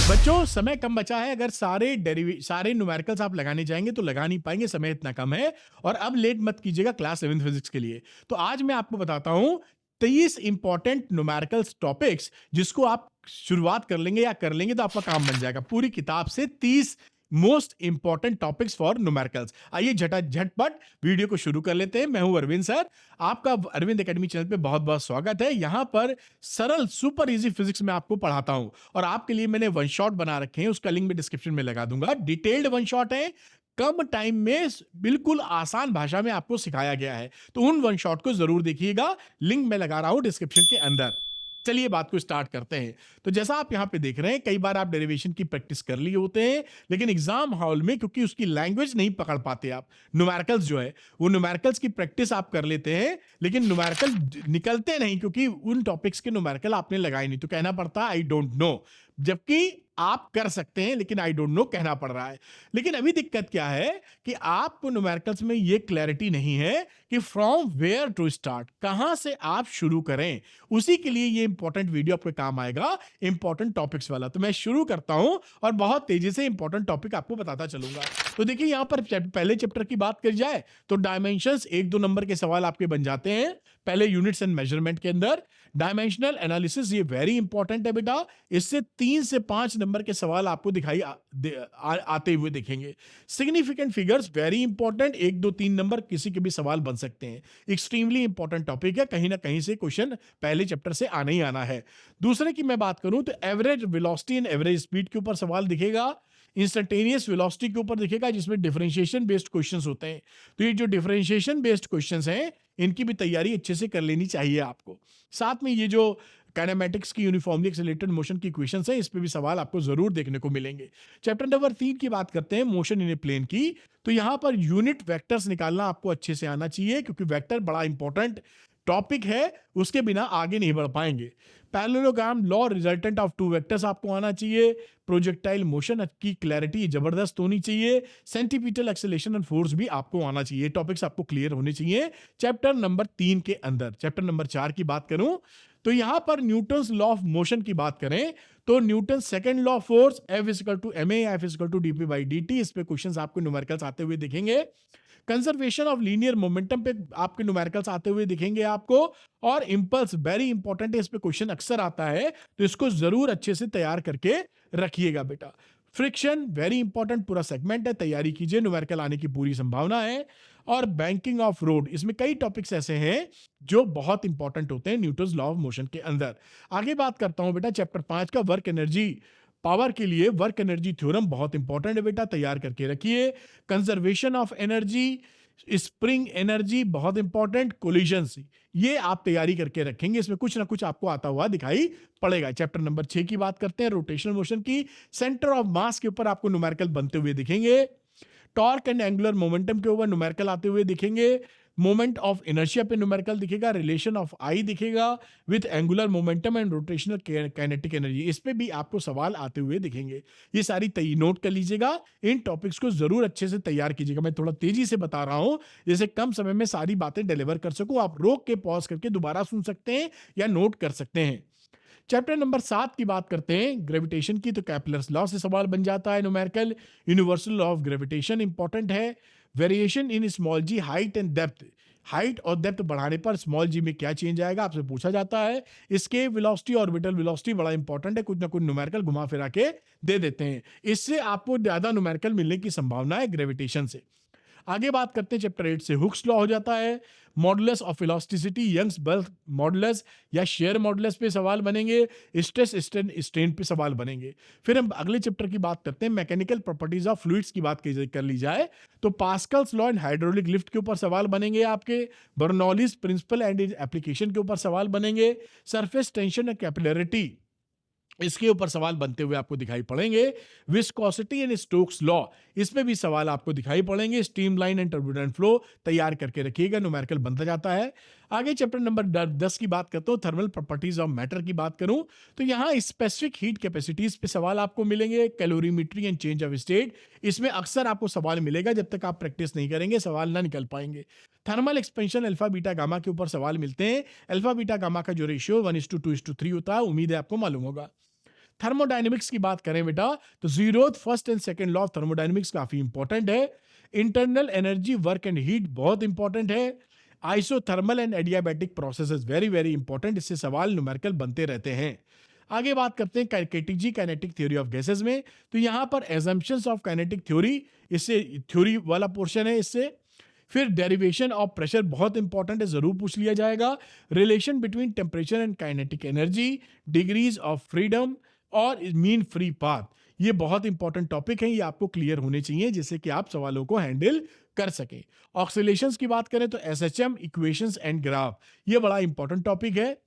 बच्चों समय कम बचा है। अगर सारे न्यूमेरिकल्स आप लगाने जाएंगे तो लगा नहीं पाएंगे, समय इतना कम है। और अब लेट मत कीजिएगा क्लास 11 फिजिक्स के लिए। तो आज मैं आपको बताता हूं 30 इंपॉर्टेंट न्यूमेरिकल्स टॉपिक्स, जिसको आप शुरुआत कर लेंगे या कर लेंगे तो आपका काम बन जाएगा। पूरी किताब से 30 most important topics for numericals. आइए झटपट वीडियो को शुरू कर लेते हैं। मैं हूं अरविंद सर, आपका अरविंद एकेडमी चैनल पे बहुत बहुत स्वागत है। यहां पर सरल सुपर इजी फिजिक्स में आपको पढ़ाता हूं, और आपके लिए मैंने वन शॉट बना रखे हैं, उसका लिंक मैं डिस्क्रिप्शन में लगा दूंगा। डिटेल्ड वन शॉट है, कम टाइम में बिल्कुल आसान भाषा में आपको सिखाया गया है, तो उन वन शॉट को जरूर देखिएगा। लिंक मैं लगा रहा हूं डिस्क्रिप्शन के अंदर। चलिए बात को स्टार्ट करते हैं। तो जैसा आप यहां पे देख रहे हैं, कई बार आप डेरिवेशन की प्रैक्टिस कर लिए होते हैं, लेकिन एग्जाम हॉल में क्योंकि उसकी लैंग्वेज नहीं पकड़ पाते आप, न्यूमेरिकल्स जो है वो न्यूमेरिकल्स की प्रैक्टिस आप कर लेते हैं, लेकिन न्यूमेरिकल निकलते नहीं क्योंकि उन टॉपिक्स के न्यूमेरिकल आपने लगाए नहीं, तो कहना पड़ता है आई डोंट नो, जबकि आप कर सकते हैं लेकिन आई डोंट नो कहना पड़ रहा है। लेकिन अभी दिक्कत क्या है कि आपको न्यूमेरिकल्स में ये क्लैरिटी नहीं है कि फ्रॉम वेयर टू स्टार्ट, कहां से आप शुरू करें। उसी के लिए ये इंपॉर्टेंट वीडियो आपके काम आएगा, इंपॉर्टेंट टॉपिक्स वाला। तो मैं शुरू करता हूं और बहुत तेजी से इंपॉर्टेंट टॉपिक आपको बताता चलूंगा। तो देखिए यहां पर पहले चैप्टर की बात करी जाए तो डायमेंशंस, 1-2 नंबर के सवाल आपके बन जाते हैं पहले यूनिट्स एंड मेजरमेंट के अंदर। डायमेंशनल एनालिसिस ये वेरी इंपॉर्टेंट है बेटा, इससे 3 से 5 नंबर के सवाल आपको आते हुए दिखेंगे। Significant figures very important, 1-2-3 number किसी के भी सवाल बन सकते हैं। एक्सट्रीमली इंपॉर्टेंट टॉपिक है, कहीं ना कहीं से क्वेश्चन पहले चैप्टर से आना ही आना है। दूसरे की मैं बात करूं तो average velocity and average speed के ऊपर सवाल दिखेगा। इंस्टेंटेनियस वेलोसिटी के ऊपर दिखेगा, जिसमें डिफरेंशिएशन बेस्ड क्वेश्चंस होते हैं। तो ये जो डिफरेंशिएशन बेस्ड क्वेश्चंस हैं, इनकी भी तैयारी अच्छे से कर लेनी चाहिए आपको। साथ में ये जो काइनेमेटिक्स की यूनिफॉर्मली एक्सेलरेटेड मोशन की इक्वेशंस हैं, इस पे भी सवाल आपको जरूर देखने को मिलेंगे। चैप्टर नंबर 3 की बात करते हैं, मोशन इन ए प्लेन की। तो यहां पर यूनिट वेक्टर्स निकालना आपको अच्छे से आना चाहिए, क्योंकि वेक्टर बड़ा इंपॉर्टेंट टॉपिक है, उसके बिना आगे नहीं बढ़ पाएंगे। Parallelogram law resultant of two vectors आपको आना चाहिए। प्रोजेक्टाइल मोशन की क्लैरिटी जबरदस्त होनी चाहिए। सेंटीपिटल एक्सेलेरेशन एंड फोर्स भी आपको आना चाहिए। टॉपिक्स आपको क्लियर होने चाहिए चैप्टर नंबर 3 के अंदर। चैप्टर नंबर 4 की बात करूं तो यहां पर न्यूटन्स लॉ ऑफ मोशन की बात करें तो Newton second law of force, F equal to ma, F equal to dp by dt, इस पे क्वेश्चंस आपको न्यूमेरिकल्स आते हुए दिखेंगे। कंजर्वेशन ऑफ लीनियर मोमेंटम पे आपके न्यूमेरिकल्स आते हुए दिखेंगे आपको। और इंपल्स वेरी इंपॉर्टेंट है, इस पे क्वेश्चन अक्सर आता है, तो इसको जरूर अच्छे से तैयार करके रखिएगा बेटा। फ्रिक्शन वेरी इंपॉर्टेंट पूरा सेगमेंट है, तैयारी कीजिए, न्यूमेरिकल आने की पूरी संभावना है। और बैंकिंग ऑफ रोड, इसमें कई टॉपिक्स ऐसे हैं जो बहुत इंपॉर्टेंट होते हैं न्यूटन्स लॉ ऑफ मोशन के अंदर। आगे बात करता हूं बेटा चैप्टर 5 का, वर्क एनर्जी पावर के लिए वर्क एनर्जी थ्योरम बहुत इंपॉर्टेंट है बेटा, तैयार करके रखिए। Conservation of energy, spring energy बहुत इंपॉर्टेंट, कोलिजन्स, ये आप तैयारी करके रखेंगे, इसमें कुछ ना कुछ आपको आता हुआ दिखाई पड़ेगा। चैप्टर नंबर 6 की बात करते हैं, रोटेशनल मोशन की। सेंटर ऑफ मास के ऊपर आपको न्यूमेरिकल बनते हुए दिखेंगे। टॉर्क एंड एंगुलर मोमेंटम के ऊपर न्यूमेरिकल आते हुए दिखेंगे। मोमेंट ऑफ इनर्शिया पे न्यूमेरिकल दिखेगा। रिलेशन ऑफ आई दिखेगा with angular momentum and rotational kinetic energy, इस पे भी आपको सवाल आते हुए दिखेंगे। ये सारी नोट कर लीजिएगा, इन टॉपिक्स को जरूर अच्छे से तैयार कीजिएगा। मैं थोड़ा तेजी से बता रहा हूं, जैसे कम समय में सारी बातें डिलीवर कर सकूं। आप रोक के पॉज करके दोबारा सुन सकते हैं या नोट कर सकते हैं। चैप्टर नंबर 7 की बात करते हैं, ग्रेविटेशन की, तो कैपलर्स लॉ से सवाल बन जाता है numerical. Universal law of gravitation important है। Variation in small g, height and depth, height और डेप्थ बढ़ाने पर स्मॉल जी में क्या चेंज आएगा आपसे पूछा जाता है। इसके वेलोसिटी, ऑर्बिटल वेलोसिटी बड़ा इंपॉर्टेंट है, कुछ ना कुछ न्यूमेरिकल घुमा फिरा के दे देते हैं, इससे आपको ज्यादा न्यूमेरिकल मिलने की संभावना है ग्रेविटेशन से। आगे बात करते हैं चैप्टर 8 से, हुक्स लॉ हो जाता है। Modulus of elasticity, Young's bulk modulus या शेयर मॉडुलस पे सवाल बनेंगे। स्ट्रेस स्ट्रेन पे सवाल बनेंगे। फिर हम अगले चैप्टर की बात करते हैं, मैकेनिकल प्रॉपर्टीज ऑफ फ्लूइड्स की बात कर ली जाए तो Pascal's law and hydraulic lift के ऊपर सवाल बनेंगे आपके। बर्नौलीज प्रिंसिपल एंड एप्लीकेशन के ऊपर सवाल बनेंगे। सरफेस टेंशन एंड कैपिलरिटी, इसके ऊपर सवाल बनते हुए आपको दिखाई पड़ेंगे। विस्कोसिटी एंड स्टोक्स लॉ, इसमें भी सवाल आपको दिखाई पड़ेंगे। स्ट्रीमलाइन एंड टर्बुलेंट फ्लो तैयार करके रखिएगा, न्यूमेरिकल बनता जाता है। आगे चैप्टर नंबर 10 की बात करता हूँ, थर्मल प्रॉपर्टीज ऑफ मैटर की बात करूं तो यहाँ स्पेसिफिक हीट कैपेसिटीज पे सवाल आपको मिलेंगे। Calorimetry and change of state, इसमें अक्सर आपको सवाल मिलेगा, जब तक आप प्रैक्टिस नहीं करेंगे सवाल ना निकल पाएंगे। Thermal expansion alpha beta gamma के ऊपर सवाल मिलते हैं। अल्फा बीटा गामा का जो रेशियो 1:2:3 होता है, उम्मीद है आपको मालूम होगा। थर्मोडायनेमिक्स की बात करें बेटा तो zeroth first and second law of thermodynamics काफी इंपॉर्टेंट है। Internal energy work and heat बहुत इंपॉर्टेंट है। Isothermal and adiabatic processes very very important, इससे सवाल न्यूमेरिकल बनते रहते हैं। आगे बात करते हैं KTG kinetic theory of gases में, तो यहां पर एजम्पशंस ऑफ काइनेटिक थ्योरी, इससे थ्योरी वाला पोर्शन है इससे। फिर डेरिवेशन ऑफ प्रेशर बहुत इंपॉर्टेंट है, जरूर पूछ लिया जाएगा। Relation between temperature and kinetic energy, degrees of freedom और मीन फ्री पाथ, ये बहुत इंपॉर्टेंट टॉपिक है, ये आपको क्लियर होने चाहिए जिससे कि आप सवालों को हैंडल कर सकें। ऑक्सीलेशंस की बात करें तो एसएचएम इक्वेशंस एंड ग्राफ, ये बड़ा इंपॉर्टेंट टॉपिक है।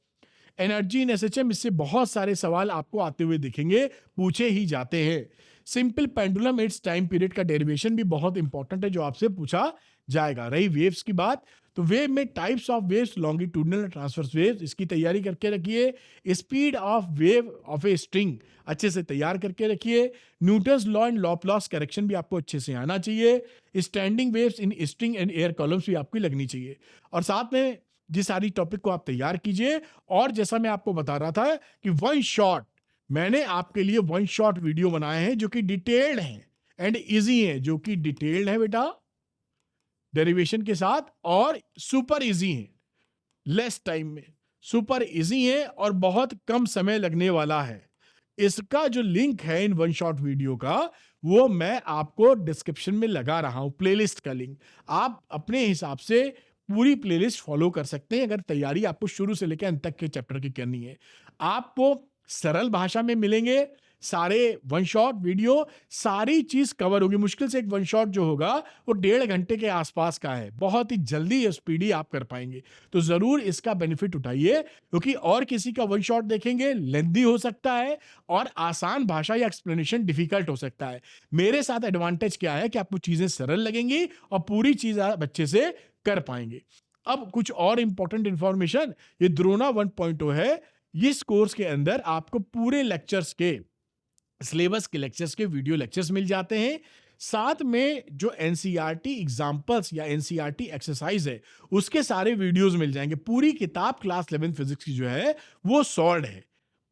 एनर्जी इन एसएचएम, इससे बहुत सारे सवाल आपको आते हुए दिखेंगे, पूछे ही जाते हैं। Simple pendulum it's time period का डेरिवेशन भी बहुत इंपॉर्टेंट है जो आपसे पूछा जाएगा। रही वेव्स की बात, तो वेव में types of waves, longitudinal transverse waves, इसकी तैयारी करके रखिए। Speed of wave of a string अच्छे से तैयार करके रखिए। न्यूटन्स लॉ एंड लॉपलॉस करेक्शन भी आपको अच्छे से आना चाहिए। Standing waves in string and air columns भी आपकी लगनी चाहिए। और साथ में जिस सारी टॉपिक को आप तैयार कीजिए, और जैसा मैं आपको बता रहा था कि वन शॉट, मैंने आपके लिए वन शॉट वीडियो बनाए हैं जो कि डिटेल्ड हैं एंड इजी हैं, जो कि डिटेल्ड है बेटा डेरिवेशन के साथ, और सुपर इजी है, लेस टाइम में सुपर इजी है और बहुत कम समय लगने वाला है। इसका जो लिंक है इन वन शॉट वीडियो का, वो मैं आपको डिस्क्रिप्शन में लगा रहा हूं, प्लेलिस्ट का लिंक। आप अपने हिसाब से पूरी प्लेलिस्ट फॉलो कर सकते हैं अगर तैयारी आपको शुरू से लेकर अंत तक के चैप्टर की करनी है। आपको सरल भाषा में मिलेंगे सारे वन शॉट वीडियो, सारी चीज कवर होगी। मुश्किल से एक वन शॉट जो होगा वो 1.5 घंटे के आसपास का है, बहुत ही जल्दी स्पीडी आप कर पाएंगे। तो जरूर इसका बेनिफिट उठाइए, क्योंकि और किसी का वन शॉट देखेंगे लेंदी हो सकता है और आसान भाषा या एक्सप्लेनेशन डिफिकल्ट हो सकता है। मेरे साथ एडवांटेज क्या है कि आपको चीजें सरल लगेंगी और पूरी चीज आप अच्छे से कर पाएंगे। अब कुछ और इंपॉर्टेंट इंफॉर्मेशन, ये द्रोणा 1.0 है। इस कोर्स के अंदर आपको पूरे लेक्चर्स के, सिलेबस के लेक्चर्स के वीडियो लेक्चर्स मिल जाते हैं। साथ में जो एनसीईआरटी एग्जांपल्स या एनसीईआरटी एक्सरसाइज है उसके सारे वीडियोस मिल जाएंगे। पूरी किताब क्लास 11 फिजिक्स की जो है वो सॉल्व है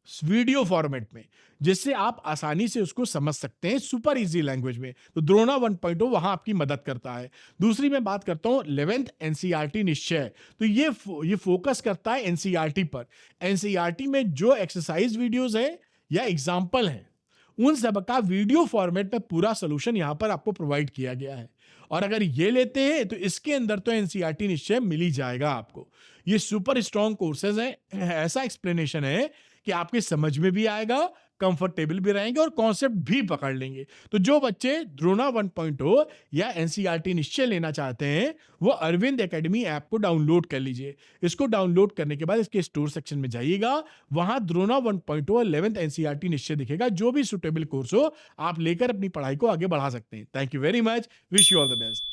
वीडियो फॉर्मेट में, जिससे आप आसानी से उसको समझ सकते हैं सुपर इजी लैंग्वेज में। तो द्रोणा 1.0 वहां आपकी मदद करता है। दूसरी मैं बात करता हूं 11th एनसीईआरटी निश्चय, तो ये फोकस करता है एनसीईआरटी पर। एनसीईआरटी में जो एक्सरसाइज वीडियोस है या एग्जाम्पल है उन सब का वीडियो फॉर्मेट में पूरा सोल्यूशन यहां पर आपको प्रोवाइड किया गया है। और अगर ये लेते हैं तो इसके अंदर तो एनसीईआरटी निश्चय मिल ही जाएगा आपको। ये सुपर स्ट्रॉन्ग कोर्सेज है, ऐसा एक्सप्लेनेशन है कि आपके समझ में भी आएगा, कंफर्टेबल भी रहेंगे और कॉन्सेप्ट भी पकड़ लेंगे। तो जो बच्चे द्रोणा 1.0 या एनसीईआरटी निश्चय लेना चाहते हैं वो अरविंद एकेडमी ऐप को डाउनलोड कर लीजिए। इसको डाउनलोड करने के बाद इसके स्टोर सेक्शन में जाइएगा, वहां द्रोणा 1.0 और 11th एनसीईआरटी निश्चय दिखेगा। जो भी सुटेबल कोर्स हो आप लेकर अपनी पढ़ाई को आगे बढ़ा सकते हैं। Thank you very much, wish you all the best.